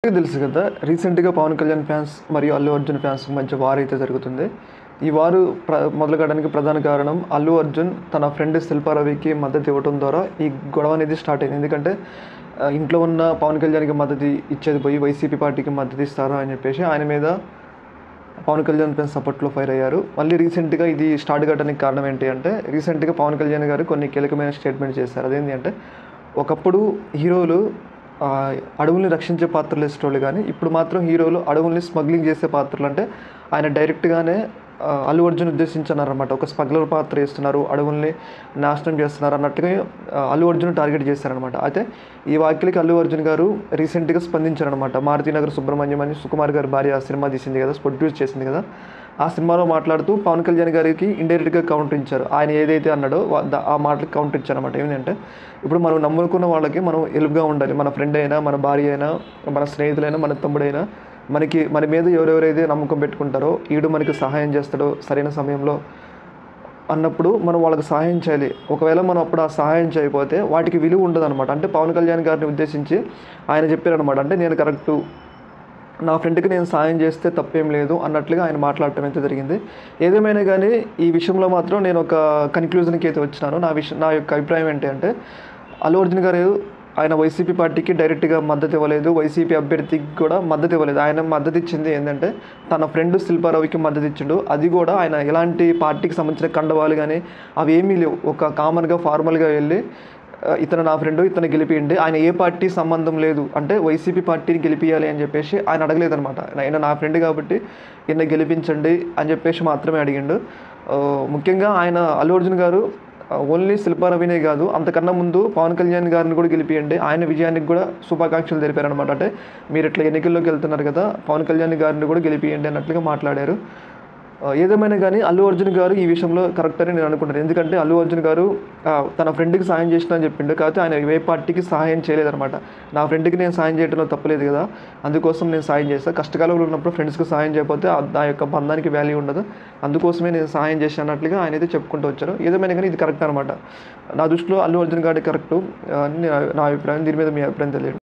మీకు తెలుసు కదా! రీసెంట్‌గా 'పవన్ కళ్యాణ్' ఫ్యాన్స్ మరియు 'అల్లు అర్జున్' ఫ్యాన్స్ మధ్య వార్ అయితే జరుగుతుంది. ఈ వారు మొదలు కావడానికి ప్రధాన కారణం అల్లు అర్జున్ తన ఫ్రెండ్ శిల్పా రవికి మద్దతు ఇవ్వడం ద్వారా ఈ గొడవ అనేది స్టార్ట్ అయింది. ఎందుకంటే ఇంట్లో ఉన్న 'పవన్ కళ్యాణ్‌కి' మద్దతు ఇచ్చేది పోయి వైసీపీ పార్టీకి మద్దతు ఇస్తారు అని చెప్పేసి ఆయన మీద 'పవన్ కళ్యాణ్' ఫ్యాన్స్ సపోర్ట్‌లో ఫైర్ అయ్యారు. మళ్ళీ రీసెంట్‌గా ఇది స్టార్ట్ కావడానికి కారణం ఏంటి అంటే రీసెంట్‌గా 'పవన్ కళ్యాణ్' గారు కొన్ని కీలకమైన స్టేట్మెంట్ చేశారు. అదేంటి అంటే ఒకప్పుడు హీరోలు అడవుల్ని రక్షించే పాత్రలు వేసేటోళ్ళు కానీ ఇప్పుడు మాత్రం హీరోలు అడవుల్ని స్మగ్లింగ్ చేసే పాత్రలు. అంటే ఆయన డైరెక్ట్‌గానే అల్లు అర్జున్ ఉద్దేశించన్నారనమాట. ఒక స్మగ్లర్ పాత్ర వేస్తున్నారు, అడవుల్ని నాశనం చేస్తున్నారు అన్నట్టుగా అల్లు అర్జున్ టార్గెట్ చేశారనమాట. అయితే ఈ వ్యాఖ్యలకి అల్లు అర్జున్ గారు రీసెంట్‌గా స్పందించారనమాట. మారుతినగర్ సుబ్రహ్మణ్యం అని సుకుమార్ గారి భార్య ఆ సినిమా తీసింది కదా, ప్రొడ్యూస్ చేసింది కదా, ఆ సినిమాలో మాట్లాడుతూ పవన్ కళ్యాణ్ గారికి ఇండైరెక్ట్‌గా కౌంటర్ ఇచ్చారు. ఆయన ఏదైతే అన్నాడో ఆ మాటలకు కౌంటర్ ఇచ్చారనమాట. ఏంటంటే ఇప్పుడు మనం నమ్ముకున్న వాళ్ళకి మనం హెల్ప్‌గా ఉండాలి. మన ఫ్రెండ్ అయినా, మన భార్య అయినా, మన స్నేహితులైనా, మన తమ్ముడైనా మన మీద ఎవరెవరైతే నమ్మకం పెట్టుకుంటారో ఈడు మనకి సహాయం చేస్తాడో సరైన సమయంలో అన్నప్పుడు మనం వాళ్ళకి సహాయం చేయాలి. ఒకవేళ మనం అప్పుడు ఆ సహాయం చేయకపోతే వాటికి విలువ ఉండదనమాట. అంటే పవన్ కళ్యాణ్ గారిని ఉద్దేశించి ఆయన చెప్పారనమాట. అంటే నేను కరెక్టు, నా ఫ్రెండ్‌కి నేను సాయం చేస్తే తప్పేం లేదు అన్నట్లుగా ఆయన మాట్లాడటం అయితే జరిగింది. ఏదేమైనా కానీ ఈ విషయంలో మాత్రం నేను ఒక కన్క్లూజన్‌కి అయితే వచ్చినాను. నా యొక్క అభిప్రాయం ఏంటి అంటే అల్లు అర్జున్ గారు ఆయన వైసీపీ పార్టీకి డైరెక్ట్‌గా మద్దతు ఇవ్వలేదు. వైసీపీ అభ్యర్థికి కూడా మద్దతు ఇవ్వలేదు. ఆయన మద్దతు ఇచ్చింది ఏంటంటే తన ఫ్రెండ్ శిల్పా రవికి మద్దతు ఇచ్చిండు. అది కూడా ఆయన ఎలాంటి పార్టీకి సంబంధించిన కండవాలు కానీ అవి ఏమీ లేవు. ఒక కామన్‌గా ఫార్మల్‌గా వెళ్ళి ఇతను నా ఫ్రెండు, ఇతను గెలిపియండి. ఆయన ఏ పార్టీ సంబంధం లేదు అంటే వైసీపీ పార్టీని గెలిపియాలి అని చెప్పేసి ఆయన అడగలేదనమాట. ఆయన నా ఫ్రెండ్ కాబట్టి ఈయన్ని గెలిపించండి అని చెప్పేసి మాత్రమే అడిగిండు. ముఖ్యంగా ఆయన అల్లు అర్జున్ గారు ఓన్లీ శిల్పా రవినే కాదు, అంతకన్నా ముందు పవన్ కళ్యాణ్ గారిని కూడా గెలిపియండి, ఆయన విజయానికి కూడా శుభాకాంక్షలు తెలిపారనమాట. అంటే మీరు ఇట్లా ఎన్నికల్లోకి వెళ్తున్నారు కదా, పవన్ కళ్యాణ్ గారిని కూడా గెలిపియండి అన్నట్లుగా మాట్లాడారు. ఏదేమైనా కానీ అల్లు అర్జున్ గారు ఈ విషయంలో కరెక్ట్ అని నేను అనుకుంటాను. ఎందుకంటే అల్లు అర్జున్ గారు తన ఫ్రెండ్‌కి సాయం చేసినా అని చెప్పిండు. కాకపోతే ఆయన ఏ పార్టీకి సహాయం చేయలేదనమాట. నా ఫ్రెండ్‌కి నేను సాయం చేయడంలో తప్పులేదు కదా, అందుకోసం నేను సాయం చేస్తాను. కష్టకాలంలో ఉన్నప్పుడు ఫ్రెండ్స్‌కి సాయం చేయకపోతే ఆ యొక్క బంధానికి వాల్యూ ఉండదు, అందుకోసమే నేను సాయం చేశాను అన్నట్లుగా ఆయన అయితే చెప్పుకుంటూ వచ్చారు. ఏదేమైనా కానీ ఇది కరెక్ట్ అనమాట. నా దృష్టిలో అల్లు అర్జున్ గారి కరెక్టు అని నా అభిప్రాయం. దీని మీద మీ అభిప్రాయం తెలియదు.